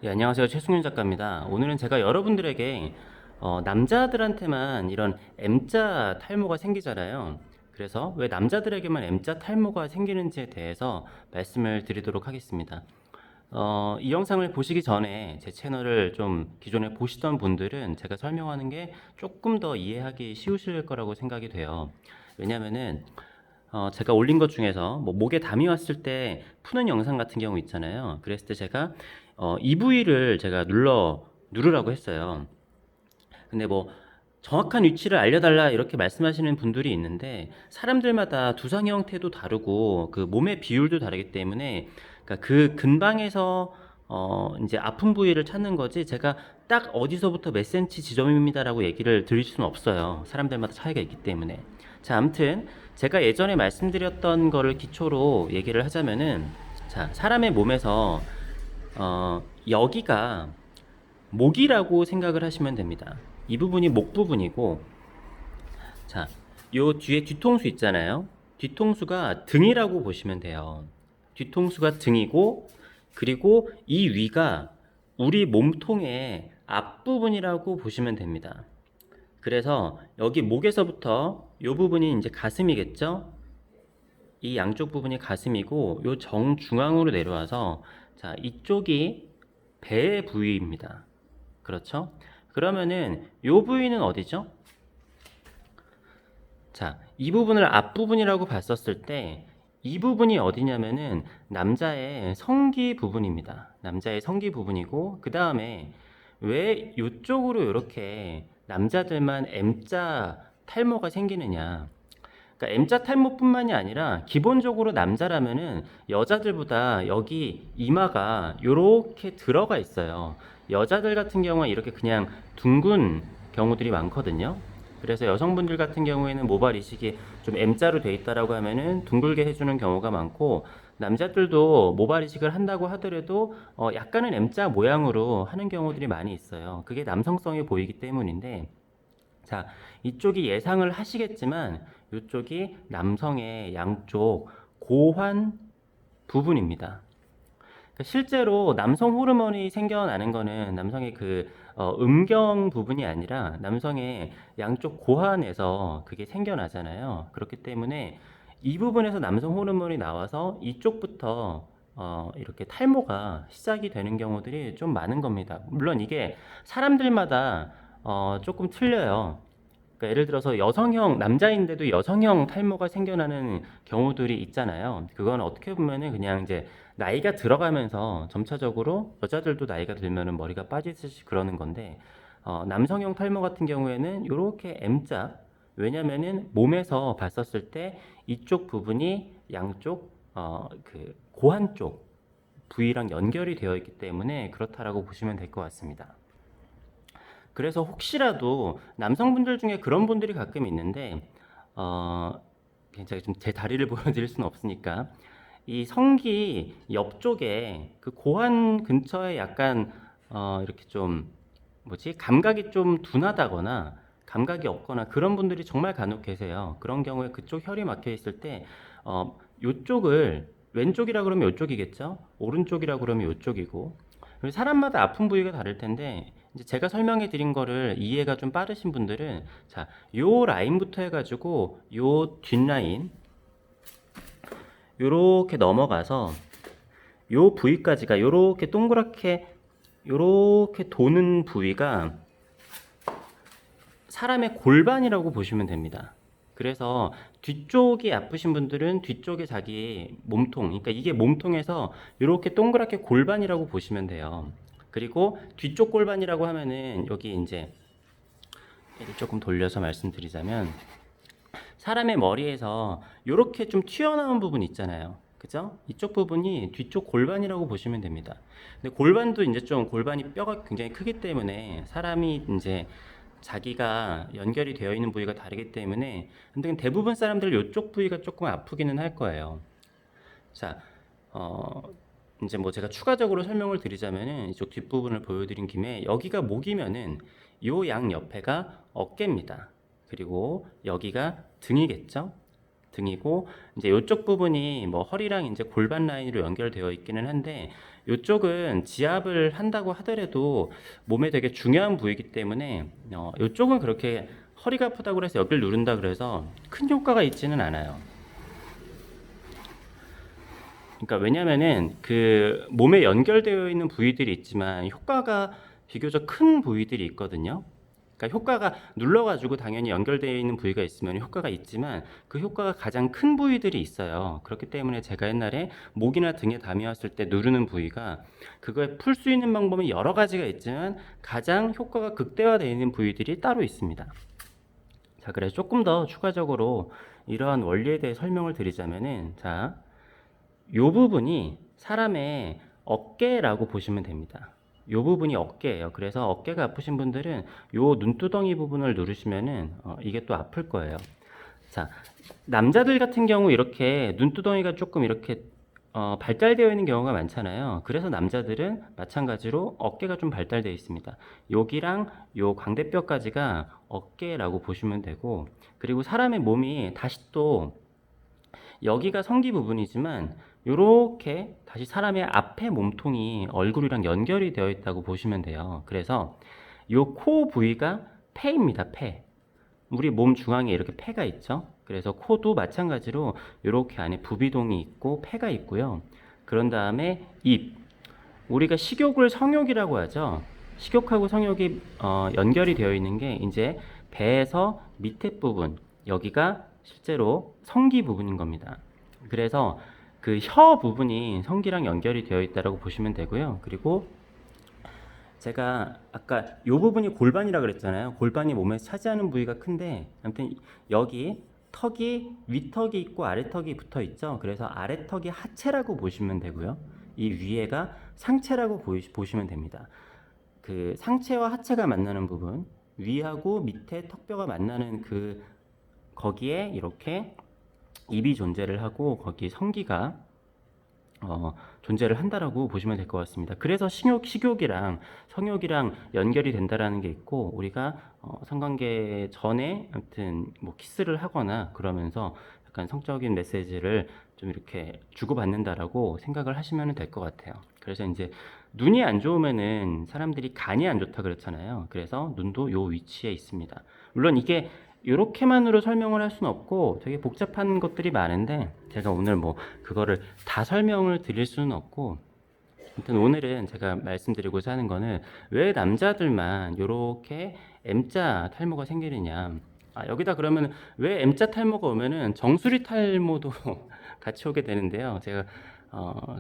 네, 안녕하세요. 최승윤 작가입니다. 오늘은 제가 여러분들에게 남자들한테만 이런 M자 탈모가 생기잖아요. 그래서 왜 남자들에게만 M자 탈모가 생기는지에 대해서 말씀을 드리도록 하겠습니다. 이 영상을 보시기 전에 제 채널을 좀 기존에 보시던 분들은 제가 설명하는 게 조금 더 이해하기 쉬우실 거라고 생각이 돼요. 왜냐면은 제가 올린 것 중에서 뭐 목에 담이 왔을 때 푸는 영상 같은 경우 있잖아요. 그랬을 때 제가 이 부위를 제가 누르라고 했어요. 근데 뭐 정확한 위치를 알려달라 이렇게 말씀하시는 분들이 있는데 사람들마다 두상 형태도 다르고 그 몸의 비율도 다르기 때문에 그러니까 그 근방에서 이제 아픈 부위를 찾는 거지 제가 딱 어디서부터 몇 센치 지점입니다라고 얘기를 드릴 수는 없어요. 사람들마다 차이가 있기 때문에. 자, 아무튼 제가 예전에 말씀드렸던 거를 기초로 얘기를 하자면은 자, 사람의 몸에서 여기가 목이라고 생각을 하시면 됩니다. 이 부분이 목 부분이고, 자, 요 뒤에 뒤통수 있잖아요. 뒤통수가 등이라고 보시면 돼요. 뒤통수가 등이고, 그리고 이 위가 우리 몸통의 앞부분이라고 보시면 됩니다. 그래서 여기 목에서부터 요 부분이 이제 가슴이겠죠? 이 양쪽 부분이 가슴이고, 요 정중앙으로 내려와서, 자, 이쪽이 배의 부위입니다. 그렇죠? 그러면은 요 부위는 어디죠? 자, 이 부분을 앞부분이라고 봤었을 때 이 부분이 어디냐면은 남자의 성기 부분입니다. 남자의 성기 부분이고 그 다음에 왜 이쪽으로 이렇게 남자들만 M자 탈모가 생기느냐? 그러니까 M자 탈모뿐만이 아니라 기본적으로 남자라면은 여자들보다 여기 이마가 이렇게 들어가 있어요. 여자들 같은 경우는 이렇게 그냥 둥근 경우들이 많거든요. 그래서 여성분들 같은 경우에는 모발 이식이 좀 M자로 돼 있다라고 하면은 둥글게 해주는 경우가 많고 남자들도 모발 이식을 한다고 하더라도 약간은 M자 모양으로 하는 경우들이 많이 있어요. 그게 남성성이 보이기 때문인데 자, 이쪽이 예상을 하시겠지만 이쪽이 남성의 양쪽 고환 부분입니다. 그러니까 실제로 남성 호르몬이 생겨나는 거는 남성의 그 음경 부분이 아니라 남성의 양쪽 고환에서 그게 생겨나잖아요. 그렇기 때문에 이 부분에서 남성 호르몬이 나와서 이쪽부터 이렇게 탈모가 시작이 되는 경우들이 좀 많은 겁니다. 물론 이게 사람들마다 조금 틀려요. 그러니까 예를 들어서 여성형 남자인데도 여성형 탈모가 생겨나는 경우들이 있잖아요. 그건 어떻게 보면은 그냥 이제 나이가 들어가면서 점차적으로 여자들도 나이가 들면은 머리가 빠지듯이 그러는 건데 남성형 탈모 같은 경우에는 이렇게 M자 왜냐면은 몸에서 봤었을 때 이쪽 부분이 양쪽 그 고환 쪽 부위랑 연결이 되어 있기 때문에 그렇다라고 보시면 될 것 같습니다. 그래서 혹시라도 남성분들 중에 그런 분들이 가끔 있는데 제가 좀 제 다리를 보여드릴 수는 없으니까 이 성기 옆쪽에 그 고환 근처에 약간 이렇게 좀 뭐지 감각이 좀 둔하다거나 감각이 없거나 그런 분들이 정말 간혹 계세요. 그런 경우에 그쪽 혈이 막혀 있을 때 요쪽을 왼쪽이라 그러면 요쪽이겠죠? 오른쪽이라 그러면 요쪽이고 사람마다 아픈 부위가 다를 텐데 이제 제가 설명해 드린 거를 이해가 좀 빠르신 분들은 자, 요 라인부터 해가지고 요 뒷라인 요렇게 넘어가서 요 부위까지가 요렇게 동그랗게 요렇게 도는 부위가 사람의 골반이라고 보시면 됩니다. 그래서 뒤쪽이 아프신 분들은 뒤쪽에 자기 몸통, 그러니까 이게 몸통에서 이렇게 동그랗게 골반이라고 보시면 돼요. 그리고 뒤쪽 골반이라고 하면은 여기 이제 얘를 조금 돌려서 말씀드리자면 사람의 머리에서 이렇게 좀 튀어나온 부분 있잖아요. 그죠? 이쪽 부분이 뒤쪽 골반이라고 보시면 됩니다. 근데 골반도 이제 좀 골반이 뼈가 굉장히 크기 때문에 사람이 이제 자기가 연결이 되어 있는 부위가 다르기 때문에 근데 대부분 사람들 이쪽 부위가 조금 아프기는 할 거예요. 자, 어, 이제 뭐 제가 추가적으로 설명을 드리자면은 이쪽 뒷부분을 보여드린 김에 여기가 목이면은 요 양 옆에가 어깨입니다. 그리고 여기가 등이겠죠? 등이고 이제 이쪽 부분이 뭐 허리랑 이제 골반 라인으로 연결되어 있기는 한데 이쪽은 지압을 한다고 하더라도 몸에 되게 중요한 부위이기 때문에 이쪽은 그렇게 허리가 아프다고 해서 여기를 누른다 그래서 큰 효과가 있지는 않아요. 그러니까 왜냐면은 그 몸에 연결되어 있는 부위들이 있지만 효과가 비교적 큰 부위들이 있거든요. 그러니까 효과가 눌러가지고 당연히 연결되어 있는 부위가 있으면 효과가 있지만 그 효과가 가장 큰 부위들이 있어요. 그렇기 때문에 제가 옛날에 목이나 등에 담이 왔을 때 누르는 부위가 그거에 풀 수 있는 방법이 여러 가지가 있지만 가장 효과가 극대화되어 있는 부위들이 따로 있습니다. 자, 그래서 조금 더 추가적으로 이러한 원리에 대해 설명을 드리자면은 자, 요 부분이 사람의 어깨라고 보시면 됩니다. 요 부분이 어깨예요. 그래서 어깨가 아프신 분들은 요 눈두덩이 부분을 누르시면은 이게 또 아플 거예요. 자, 남자들 같은 경우 이렇게 눈두덩이가 조금 이렇게 발달되어 있는 경우가 많잖아요. 그래서 남자들은 마찬가지로 어깨가 좀 발달되어 있습니다. 여기랑 요 광대뼈까지가 어깨라고 보시면 되고, 그리고 사람의 몸이 다시 또 여기가 성기 부분이지만 이렇게 다시 사람의 앞에 몸통이 얼굴이랑 연결이 되어 있다고 보시면 돼요. 그래서 이 코 부위가 폐입니다. 폐. 우리 몸 중앙에 이렇게 폐가 있죠. 그래서 코도 마찬가지로 이렇게 안에 부비동이 있고 폐가 있고요. 그런 다음에 입. 우리가 식욕을 성욕이라고 하죠. 식욕하고 성욕이 연결이 되어 있는 게 이제 배에서 밑에 부분, 여기가 실제로 성기 부분인 겁니다. 그래서 그 혀 부분이 성기랑 연결이 되어 있다고 보시면 되고요. 그리고 제가 아까 이 부분이 골반이라 그랬잖아요. 골반이 몸에 차지하는 부위가 큰데 아무튼 여기 턱이 윗턱이 있고 아래턱이 붙어 있죠. 그래서 아래턱이 하체라고 보시면 되고요. 이 위에가 상체라고 보시면 됩니다. 그 상체와 하체가 만나는 부분, 위하고 밑에 턱뼈가 만나는 그 거기에 이렇게 입이 존재를 하고 거기 성기가 존재를 한다라고 보시면 될 것 같습니다. 그래서 식욕이랑 성욕이랑 연결이 된다라는 게 있고, 우리가 성관계 전에 아무튼 뭐 키스를 하거나 그러면서 약간 성적인 메시지를 좀 이렇게 주고받는다라고 생각을 하시면 될 것 같아요. 그래서 이제 눈이 안 좋으면은 사람들이 간이 안 좋다 그랬잖아요. 그래서 눈도 요 위치에 있습니다. 물론 이게 이렇게만으로 설명을 할 수는 없고 되게 복잡한 것들이 많은데 제가 오늘 뭐 그거를 다 설명을 드릴 수는 없고, 아무튼 오늘은 제가 말씀드리고자 하는 거는 왜 남자들만 이렇게 M자 탈모가 생기느냐. 여기다 그러면 왜 M자 탈모가 오면은 정수리 탈모도 같이 오게 되는데요. 제가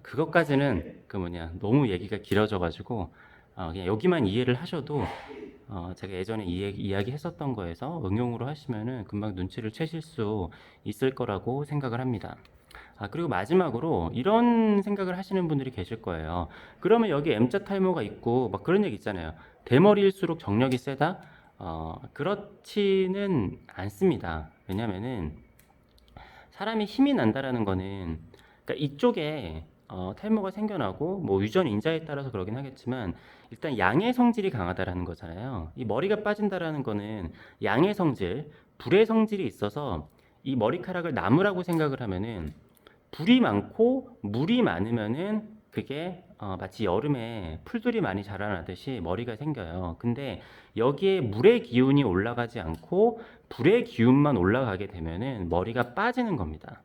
그것까지는 그 뭐냐 너무 얘기가 길어져 가지고 그냥 여기만 이해를 하셔도 제가 예전에 이야기했었던 거에서 응용으로 하시면은 금방 눈치를 채실 수 있을 거라고 생각을 합니다. 그리고 마지막으로 이런 생각을 하시는 분들이 계실 거예요. 그러면 여기 M자 탈모가 있고 막 그런 얘기 있잖아요. 대머리일수록 정력이 세다? 그렇지는 않습니다. 왜냐면은 사람이 힘이 난다라는 거는 그러니까 이쪽에 탈모가 생겨나고 뭐 유전 인자에 따라서 그러긴 하겠지만 일단 양의 성질이 강하다라는 거잖아요. 이 머리가 빠진다라는 거는 양의 성질, 불의 성질이 있어서 이 머리카락을 나무라고 생각을 하면은 불이 많고 물이 많으면은 그게 마치 여름에 풀들이 많이 자라나듯이 머리가 생겨요. 근데 여기에 물의 기운이 올라가지 않고 불의 기운만 올라가게 되면은 머리가 빠지는 겁니다.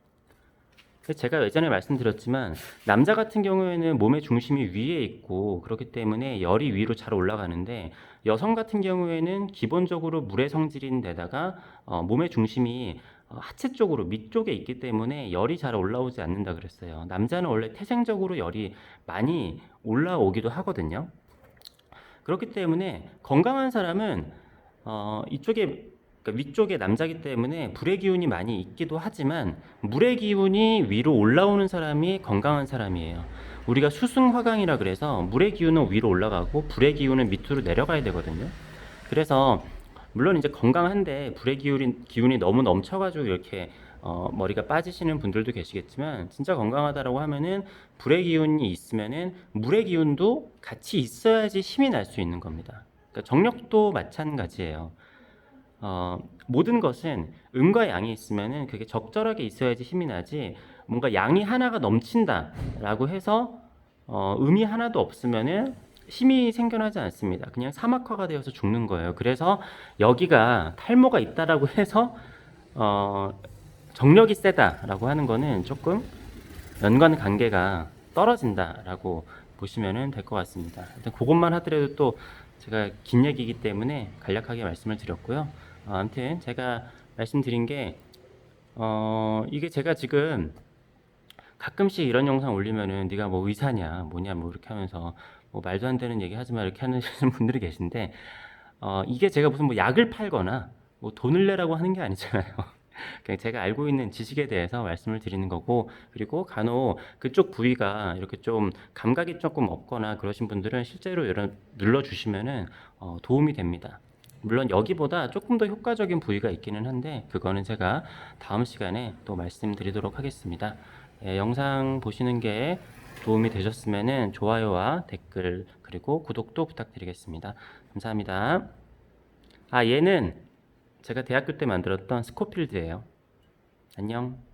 제가 예전에 말씀드렸지만 남자 같은 경우에는 몸의 중심이 위에 있고 그렇기 때문에 열이 위로 잘 올라가는데, 여성 같은 경우에는 기본적으로 물의 성질인 데다가 몸의 중심이 하체 쪽으로 밑쪽에 있기 때문에 열이 잘 올라오지 않는다 그랬어요. 남자는 원래 태생적으로 열이 많이 올라오기도 하거든요. 그렇기 때문에 건강한 사람은 이쪽에 그러니까 위쪽에 남자기 때문에 불의 기운이 많이 있기도 하지만 물의 기운이 위로 올라오는 사람이 건강한 사람이에요. 우리가 수승화강이라 그래서 물의 기운은 위로 올라가고 불의 기운은 밑으로 내려가야 되거든요. 그래서 물론 이제 건강한데 불의 기운이 너무 넘쳐가지고 이렇게 머리가 빠지시는 분들도 계시겠지만, 진짜 건강하다라고 하면은 불의 기운이 있으면은 물의 기운도 같이 있어야지 힘이 날 수 있는 겁니다. 그러니까 정력도 마찬가지예요. 모든 것은 음과 양이 있으면은 그게 적절하게 있어야지 힘이 나지, 뭔가 양이 하나가 넘친다라고 해서 음이 하나도 없으면은 힘이 생겨나지 않습니다. 그냥 사막화가 되어서 죽는 거예요. 그래서 여기가 탈모가 있다라고 해서 어, 정력이 세다라고 하는 거는 조금 연관 관계가 떨어진다라고 보시면 될 것 같습니다. 일단 그것만 하더라도 또 제가 긴 얘기이기 때문에 간략하게 말씀을 드렸고요. 아무튼 제가 말씀드린 게 이게 제가 지금 가끔씩 이런 영상 올리면은 네가 뭐 의사냐 뭐냐 뭐 이렇게 하면서 뭐 말도 안 되는 얘기 하지 마 이렇게 하는 분들이 계신데 이게 제가 무슨 뭐 약을 팔거나 뭐 돈을 내라고 하는 게 아니잖아요. 그냥 제가 알고 있는 지식에 대해서 말씀을 드리는 거고, 그리고 간혹 그쪽 부위가 이렇게 좀 감각이 조금 없거나 그러신 분들은 실제로 이런 눌러주시면은 도움이 됩니다. 물론 여기보다 조금 더 효과적인 부위가 있기는 한데 그거는 제가 다음 시간에 또 말씀드리도록 하겠습니다. 예, 영상 보시는 게 도움이 되셨으면은 좋아요와 댓글 그리고 구독도 부탁드리겠습니다. 감사합니다. 얘는 제가 대학교 때 만들었던 스코필드예요. 안녕.